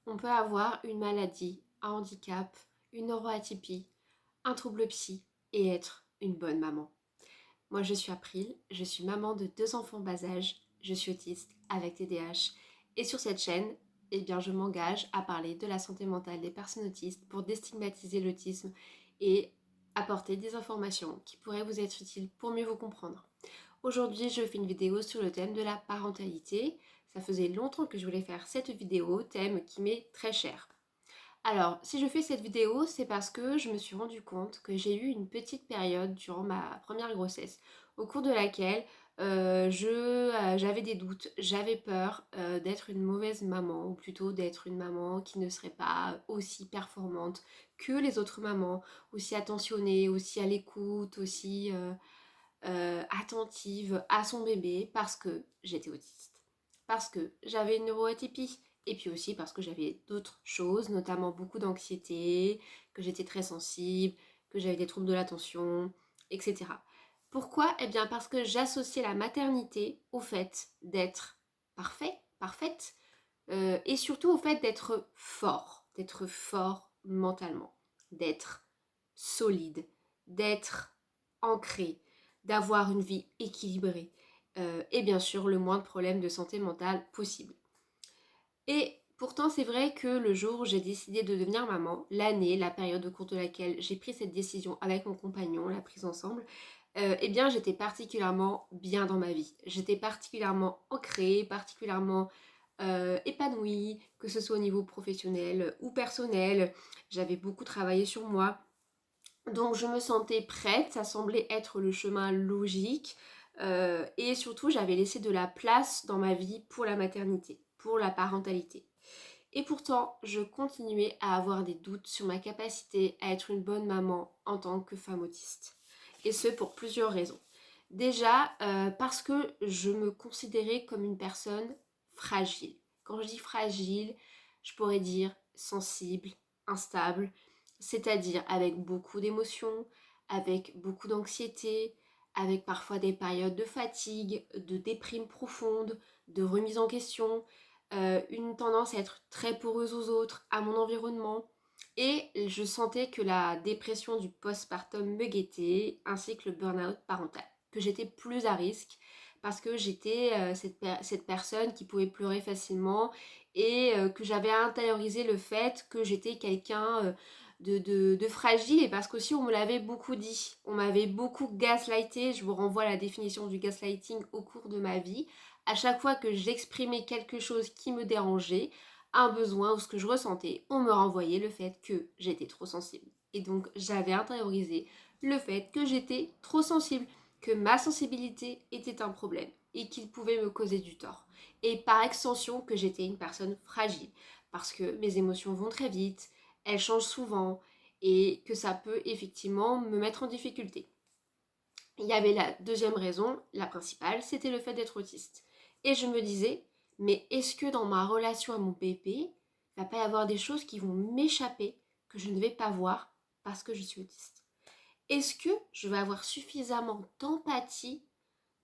on peut avoir une maladie, un handicap, une neuroatypie, un trouble psy et être une bonne maman. Moi, je suis April, je suis maman de 2 enfants bas âge, je suis autiste avec TDAH et sur cette chaîne, je m'engage à parler de la santé mentale des personnes autistes pour déstigmatiser l'autisme et apporter des informations qui pourraient vous être utiles pour mieux vous comprendre. Aujourd'hui, je fais une vidéo sur le thème de la parentalité. Ça faisait longtemps que je voulais faire cette vidéo, thème qui m'est très cher. Alors, si je fais cette vidéo, c'est parce que je me suis rendu compte que j'ai eu une petite période durant ma première grossesse, au cours de laquelle j'avais des doutes, j'avais peur d'être une mauvaise maman, ou plutôt d'être une maman qui ne serait pas aussi performante que les autres mamans, aussi attentionnée, aussi à l'écoute, aussi attentive à son bébé, parce que j'étais autiste, parce que j'avais une neuroatypie, et puis aussi parce que j'avais d'autres choses, notamment beaucoup d'anxiété, que j'étais très sensible, que j'avais des troubles de l'attention, etc. Pourquoi? Eh bien parce que j'associais la maternité au fait d'être parfait, parfaite, et surtout au fait d'être fort mentalement, d'être solide, d'être ancré, d'avoir une vie équilibrée, et bien sûr le moins de problèmes de santé mentale possible. Et pourtant, c'est vrai que le jour où j'ai décidé de devenir maman, l'année, la période au cours de laquelle j'ai pris cette décision avec mon compagnon, la prise ensemble, j'étais particulièrement bien dans ma vie. J'étais particulièrement ancrée, particulièrement épanouie, que ce soit au niveau professionnel ou personnel. J'avais beaucoup travaillé sur moi. Donc je me sentais prête, ça semblait être le chemin logique. Et surtout, j'avais laissé de la place dans ma vie pour la maternité, pour la parentalité. Et pourtant, je continuais à avoir des doutes sur ma capacité à être une bonne maman en tant que femme autiste. Et ce, pour plusieurs raisons. Déjà, parce que je me considérais comme une personne fragile. Quand je dis fragile, je pourrais dire sensible, instable, c'est-à-dire avec beaucoup d'émotions, avec beaucoup d'anxiété, avec parfois des périodes de fatigue, de déprime profonde, de remise en question, une tendance à être très poreuse aux autres, à mon environnement. Et je sentais que la dépression du postpartum me guettait, ainsi que le burn-out parental. Que j'étais plus à risque parce que j'étais cette personne qui pouvait pleurer facilement et que j'avais intériorisé le fait que j'étais quelqu'un de fragile, et parce qu'aussi on me l'avait beaucoup dit. On m'avait beaucoup gaslighté. Je vous renvoie à la définition du gaslighting au cours de ma vie. À chaque fois que j'exprimais quelque chose qui me dérangeait, un besoin ou ce que je ressentais, on me renvoyait le fait que j'étais trop sensible. Et donc j'avais intériorisé le fait que j'étais trop sensible, que ma sensibilité était un problème et qu'il pouvait me causer du tort. Et par extension que j'étais une personne fragile, parce que mes émotions vont très vite, elles changent souvent et que ça peut effectivement me mettre en difficulté. Il y avait la deuxième raison, la principale, c'était le fait d'être autiste. Et je me disais, mais est-ce que dans ma relation à mon bébé, il va pas y avoir des choses qui vont m'échapper, que je ne vais pas voir parce que je suis autiste? Est-ce que je vais avoir suffisamment d'empathie,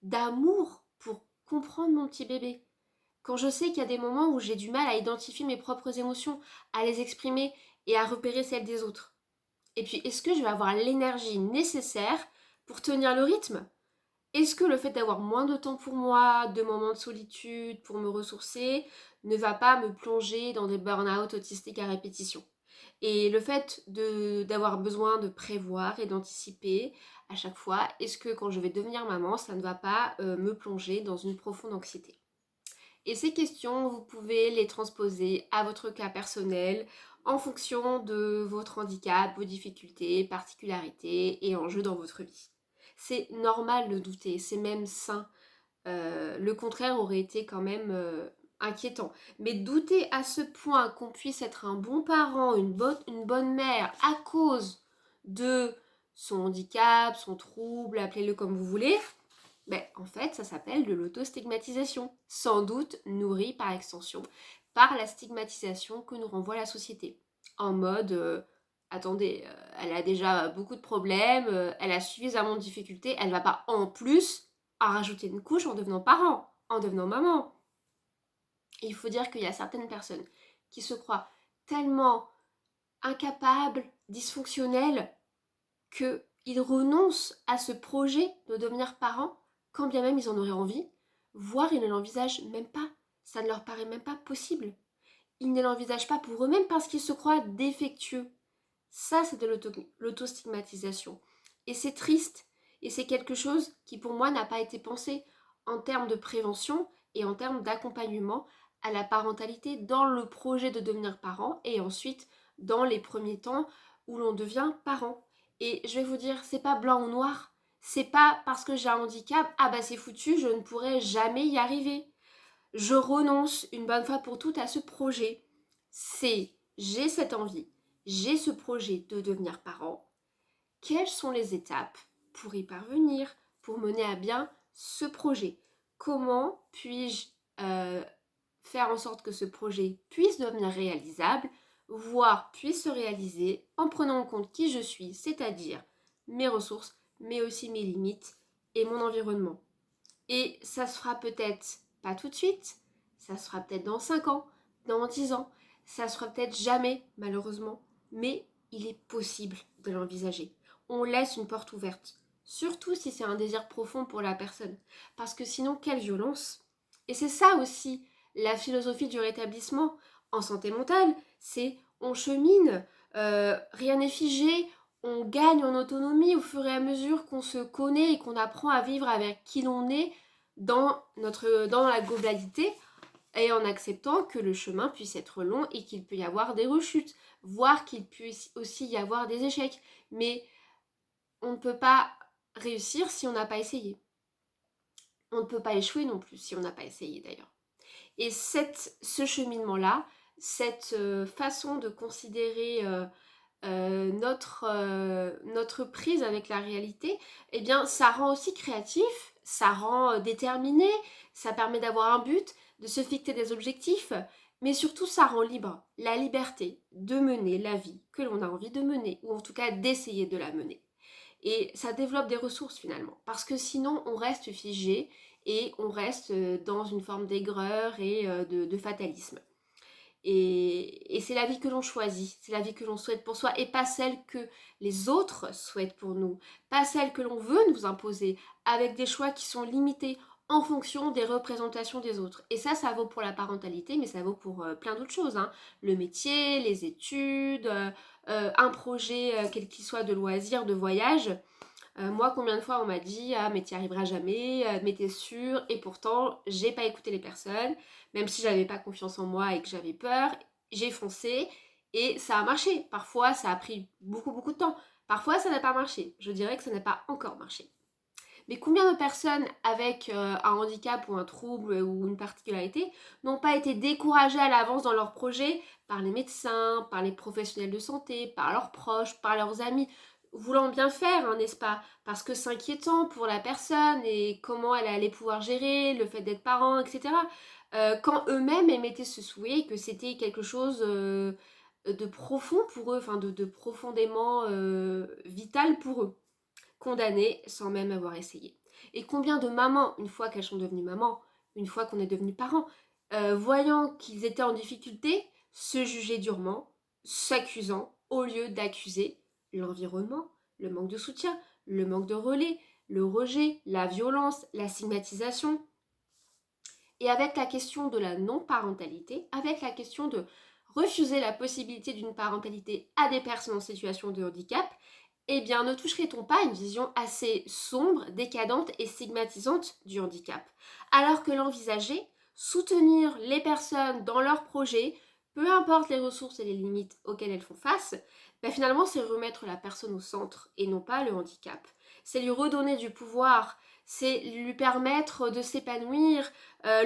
d'amour pour comprendre mon petit bébé? Quand je sais qu'il y a des moments où j'ai du mal à identifier mes propres émotions, à les exprimer et à repérer celles des autres. Et puis, est-ce que je vais avoir l'énergie nécessaire pour tenir le rythme? Est-ce que le fait d'avoir moins de temps pour moi, de moments de solitude, pour me ressourcer, ne va pas me plonger dans des burn-out autistiques à répétition? Et le fait d'avoir besoin de prévoir et d'anticiper à chaque fois, est-ce que quand je vais devenir maman, ça ne va pas me plonger dans une profonde anxiété? Et ces questions, vous pouvez les transposer à votre cas personnel en fonction de votre handicap, vos difficultés, particularités et enjeux dans votre vie. C'est normal de douter, c'est même sain. Le contraire aurait été quand même inquiétant. Mais douter à ce point qu'on puisse être un bon parent, une bonne mère à cause de son handicap, son trouble, appelez-le comme vous voulez, ben, en fait, ça s'appelle de l'autostigmatisation, sans doute nourrie par extension par la stigmatisation que nous renvoie la société. En mode, attendez, elle a déjà beaucoup de problèmes, elle a suffisamment de difficultés, elle va pas en plus en rajouter une couche en devenant parent, en devenant maman. Et il faut dire qu'il y a certaines personnes qui se croient tellement incapables, dysfonctionnels, qu'ils renoncent à ce projet de devenir parents, quand bien même ils en auraient envie, voire ils ne l'envisagent même pas. Ça ne leur paraît même pas possible. Ils ne l'envisagent pas pour eux-mêmes parce qu'ils se croient défectueux. Ça, c'est de l'autostigmatisation. Et c'est triste. Et c'est quelque chose qui, pour moi, n'a pas été pensé en termes de prévention et en termes d'accompagnement à la parentalité dans le projet de devenir parent et ensuite dans les premiers temps où l'on devient parent. Et je vais vous dire, c'est pas blanc ou noir. C'est pas parce que j'ai un handicap, ah bah c'est foutu, je ne pourrai jamais y arriver. Je renonce une bonne fois pour toutes à ce projet. J'ai cette envie, j'ai ce projet de devenir parent. Quelles sont les étapes pour y parvenir, pour mener à bien ce projet? Comment puis-je faire en sorte que ce projet puisse devenir réalisable, voire puisse se réaliser en prenant en compte qui je suis, c'est-à-dire mes ressources, mais aussi mes limites et mon environnement. Et ça se fera peut-être pas tout de suite, ça se fera peut-être dans 5 ans, dans 10 ans, ça se fera peut-être jamais, malheureusement, mais il est possible de l'envisager. On laisse une porte ouverte, surtout si c'est un désir profond pour la personne, parce que sinon, quelle violence. Et c'est ça aussi la philosophie du rétablissement en santé mentale, c'est on chemine, rien n'est figé, on gagne en autonomie au fur et à mesure qu'on se connaît et qu'on apprend à vivre avec qui l'on est dans la globalité et en acceptant que le chemin puisse être long et qu'il peut y avoir des rechutes, voire qu'il puisse aussi y avoir des échecs. Mais on ne peut pas réussir si on n'a pas essayé. On ne peut pas échouer non plus si on n'a pas essayé d'ailleurs. Et ce cheminement-là, cette façon de considérer notre prise avec la réalité, eh bien ça rend aussi créatif, ça rend déterminé, ça permet d'avoir un but, de se fixer des objectifs, mais surtout ça rend libre, la liberté de mener la vie que l'on a envie de mener, ou en tout cas d'essayer de la mener. Et ça développe des ressources finalement, parce que sinon on reste figé et on reste dans une forme d'aigreur et de fatalisme. Et c'est la vie que l'on choisit, c'est la vie que l'on souhaite pour soi et pas celle que les autres souhaitent pour nous, pas celle que l'on veut nous imposer avec des choix qui sont limités en fonction des représentations des autres. Et ça vaut pour la parentalité, mais ça vaut pour plein d'autres choses, hein. Le métier, les études, un projet, quel qu'il soit, de loisirs, de voyage. Moi, combien de fois on m'a dit ah mais t'y arriveras jamais, mais t'es sûre, et pourtant j'ai pas écouté les personnes, même si j'avais pas confiance en moi et que j'avais peur, j'ai foncé et ça a marché. Parfois ça a pris beaucoup de temps, parfois ça n'a pas marché. Je dirais que ça n'a pas encore marché. Mais combien de personnes avec un handicap ou un trouble ou une particularité n'ont pas été découragées à l'avance dans leur projet par les médecins, par les professionnels de santé, par leurs proches, par leurs amis, voulant bien faire, hein, n'est-ce pas? Parce que s'inquiétant pour la personne et comment elle allait pouvoir gérer le fait d'être parent, etc. Quand eux-mêmes émettaient ce souhait que c'était quelque chose de profond pour eux, enfin de profondément vital pour eux, condamnées sans même avoir essayé. Et combien de mamans, une fois qu'elles sont devenues mamans, une fois qu'on est devenu parent, voyant qu'ils étaient en difficulté, se jugeaient durement, s'accusant, au lieu d'accuser l'environnement, le manque de soutien, le manque de relais, le rejet, la violence, la stigmatisation. Et avec la question de la non-parentalité, avec la question de refuser la possibilité d'une parentalité à des personnes en situation de handicap, eh bien, ne toucherait-on pas à une vision assez sombre, décadente et stigmatisante du handicap? Alors que l'envisager, soutenir les personnes dans leurs projets, peu importe les ressources et les limites auxquelles elles font face, ben finalement, c'est remettre la personne au centre et non pas le handicap. C'est lui redonner du pouvoir, c'est lui permettre de s'épanouir,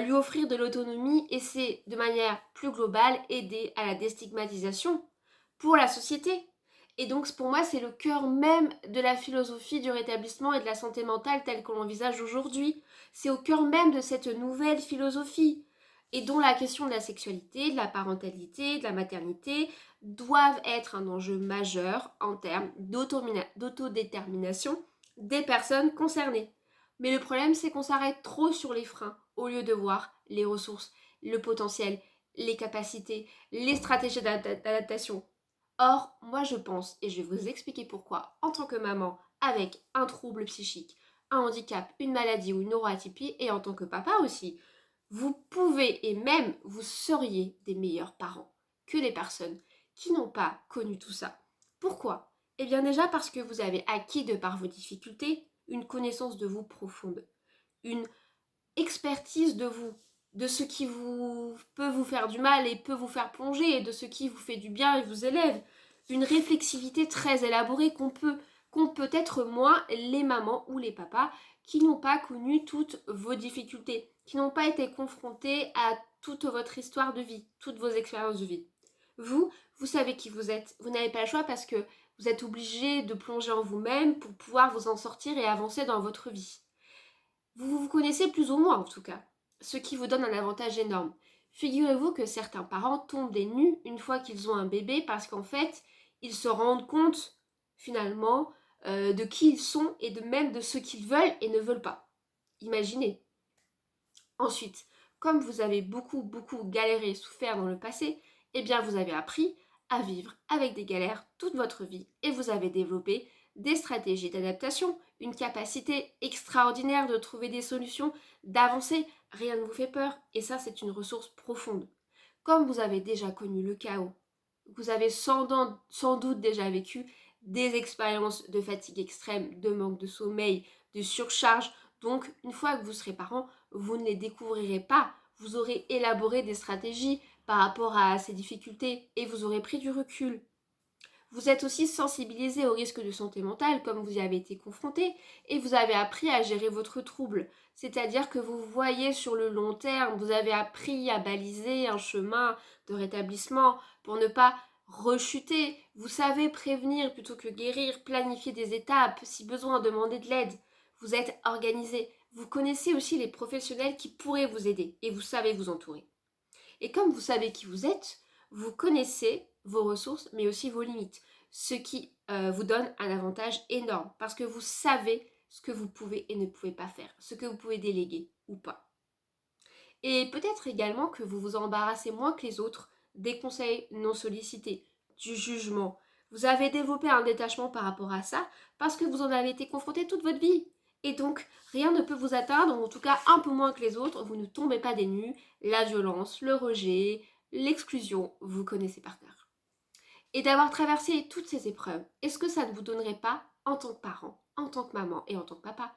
lui offrir de l'autonomie et c'est, de manière plus globale, aider à la déstigmatisation pour la société. Et donc pour moi, c'est le cœur même de la philosophie du rétablissement et de la santé mentale telle qu'on l'envisage aujourd'hui. C'est au cœur même de cette nouvelle philosophie et dont la question de la sexualité, de la parentalité, de la maternité doivent être un enjeu majeur en termes d'autodétermination des personnes concernées. Mais le problème, c'est qu'on s'arrête trop sur les freins au lieu de voir les ressources, le potentiel, les capacités, les stratégies d'adaptation. Or, moi je pense, et je vais vous expliquer pourquoi, en tant que maman avec un trouble psychique, un handicap, une maladie ou une neuroatypie, et en tant que papa aussi, vous pouvez et même vous seriez des meilleurs parents que les personnes qui n'ont pas connu tout ça. Pourquoi? Eh bien déjà parce que vous avez acquis de par vos difficultés une connaissance de vous profonde, une expertise de vous, de ce qui peut vous faire du mal et peut vous faire plonger, et de ce qui vous fait du bien et vous élève. Une réflexivité très élaborée qu'ont peut-être moins les mamans ou les papas qui n'ont pas connu toutes vos difficultés, qui n'ont pas été confrontés à toute votre histoire de vie, toutes vos expériences de vie. Vous savez qui vous êtes. Vous n'avez pas le choix parce que vous êtes obligé de plonger en vous-même pour pouvoir vous en sortir et avancer dans votre vie. Vous vous connaissez plus ou moins en tout cas, ce qui vous donne un avantage énorme. Figurez-vous que certains parents tombent des nues une fois qu'ils ont un bébé parce qu'en fait, ils se rendent compte finalement de qui ils sont et de même de ce qu'ils veulent et ne veulent pas. Imaginez. Ensuite, comme vous avez beaucoup galéré, souffert dans le passé, eh bien vous avez appris à vivre avec des galères toute votre vie et vous avez développé des stratégies d'adaptation, une capacité extraordinaire de trouver des solutions, d'avancer, rien ne vous fait peur et ça c'est une ressource profonde. Comme vous avez déjà connu le chaos, vous avez sans doute déjà vécu des expériences de fatigue extrême, de manque de sommeil, de surcharge, donc une fois que vous serez parent, vous ne les découvrirez pas. Vous aurez élaboré des stratégies par rapport à ces difficultés et vous aurez pris du recul. Vous êtes aussi sensibilisé aux risques de santé mentale comme vous y avez été confronté et vous avez appris à gérer votre trouble. C'est-à-dire que vous voyez sur le long terme, vous avez appris à baliser un chemin de rétablissement pour ne pas rechuter. Vous savez prévenir plutôt que guérir, planifier des étapes, si besoin, demander de l'aide. Vous êtes organisé. Vous connaissez aussi les professionnels qui pourraient vous aider et vous savez vous entourer. Et comme vous savez qui vous êtes, vous connaissez vos ressources, mais aussi vos limites, ce qui vous donne un avantage énorme, parce que vous savez ce que vous pouvez et ne pouvez pas faire, ce que vous pouvez déléguer ou pas. Et peut-être également que vous vous embarrassez moins que les autres des conseils non sollicités, du jugement. Vous avez développé un détachement par rapport à ça, parce que vous en avez été confronté toute votre vie. Et donc, rien ne peut vous atteindre, ou en tout cas un peu moins que les autres, vous ne tombez pas des nues, la violence, le rejet, l'exclusion, vous connaissez par cœur. Et d'avoir traversé toutes ces épreuves, est-ce que ça ne vous donnerait pas, en tant que parent, en tant que maman et en tant que papa,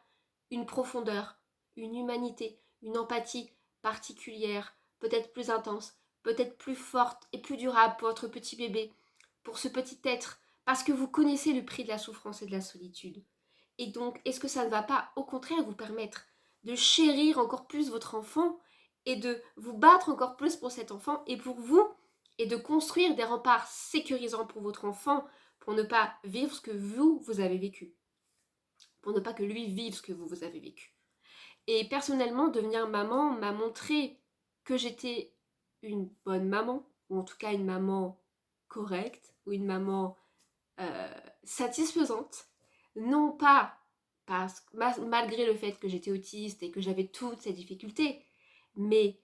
une profondeur, une humanité, une empathie particulière, peut-être plus intense, peut-être plus forte et plus durable pour votre petit bébé, pour ce petit être, parce que vous connaissez le prix de la souffrance et de la solitude. Et donc, est-ce que ça ne va pas, au contraire, vous permettre de chérir encore plus votre enfant et de vous battre encore plus pour cet enfant et pour vous, et de construire des remparts sécurisants pour votre enfant, pour ne pas vivre ce que vous avez vécu, pour ne pas que lui vive ce que vous avez vécu. Et personnellement, devenir maman m'a montré que j'étais une bonne maman, ou en tout cas une maman correcte, ou une maman satisfaisante, non pas parce, malgré le fait que j'étais autiste et que j'avais toutes ces difficultés, mais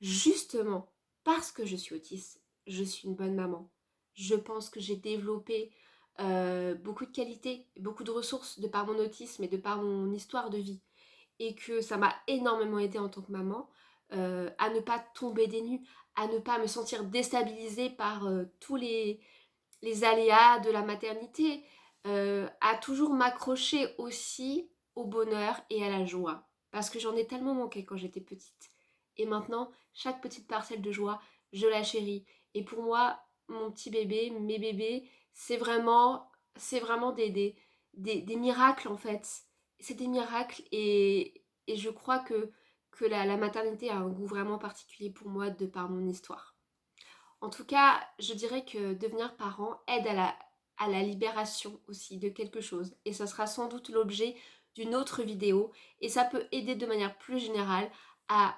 justement parce que je suis autiste, je suis une bonne maman. Je pense que j'ai développé beaucoup de qualités, beaucoup de ressources de par mon autisme et de par mon histoire de vie. Et que ça m'a énormément aidée en tant que maman à ne pas tomber des nues, à ne pas me sentir déstabilisée par tous les aléas de la maternité, à toujours m'accrocher aussi au bonheur et à la joie. Parce que j'en ai tellement manqué quand j'étais petite. Et maintenant, chaque petite parcelle de joie, je la chéris. Et pour moi, mon petit bébé, mes bébés, c'est vraiment des miracles en fait. C'est des miracles et je crois que la maternité a un goût vraiment particulier pour moi de par mon histoire. En tout cas, je dirais que devenir parent aide à la libération aussi de quelque chose. Et ça sera sans doute l'objet d'une autre vidéo. Et ça peut aider de manière plus générale à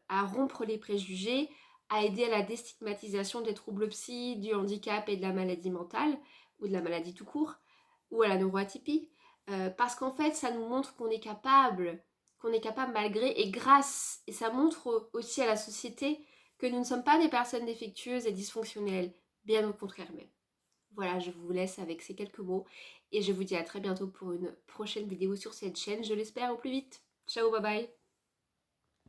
rompre les préjugés, à aider à la déstigmatisation des troubles psy, du handicap et de la maladie mentale, ou de la maladie tout court, ou à la neuroatypie. Parce qu'en fait, ça nous montre qu'on est capable malgré et grâce, et ça montre aussi à la société que nous ne sommes pas des personnes défectueuses et dysfonctionnelles, bien au contraire même. Voilà, je vous laisse avec ces quelques mots et je vous dis à très bientôt pour une prochaine vidéo sur cette chaîne, je l'espère au plus vite. Ciao, bye bye.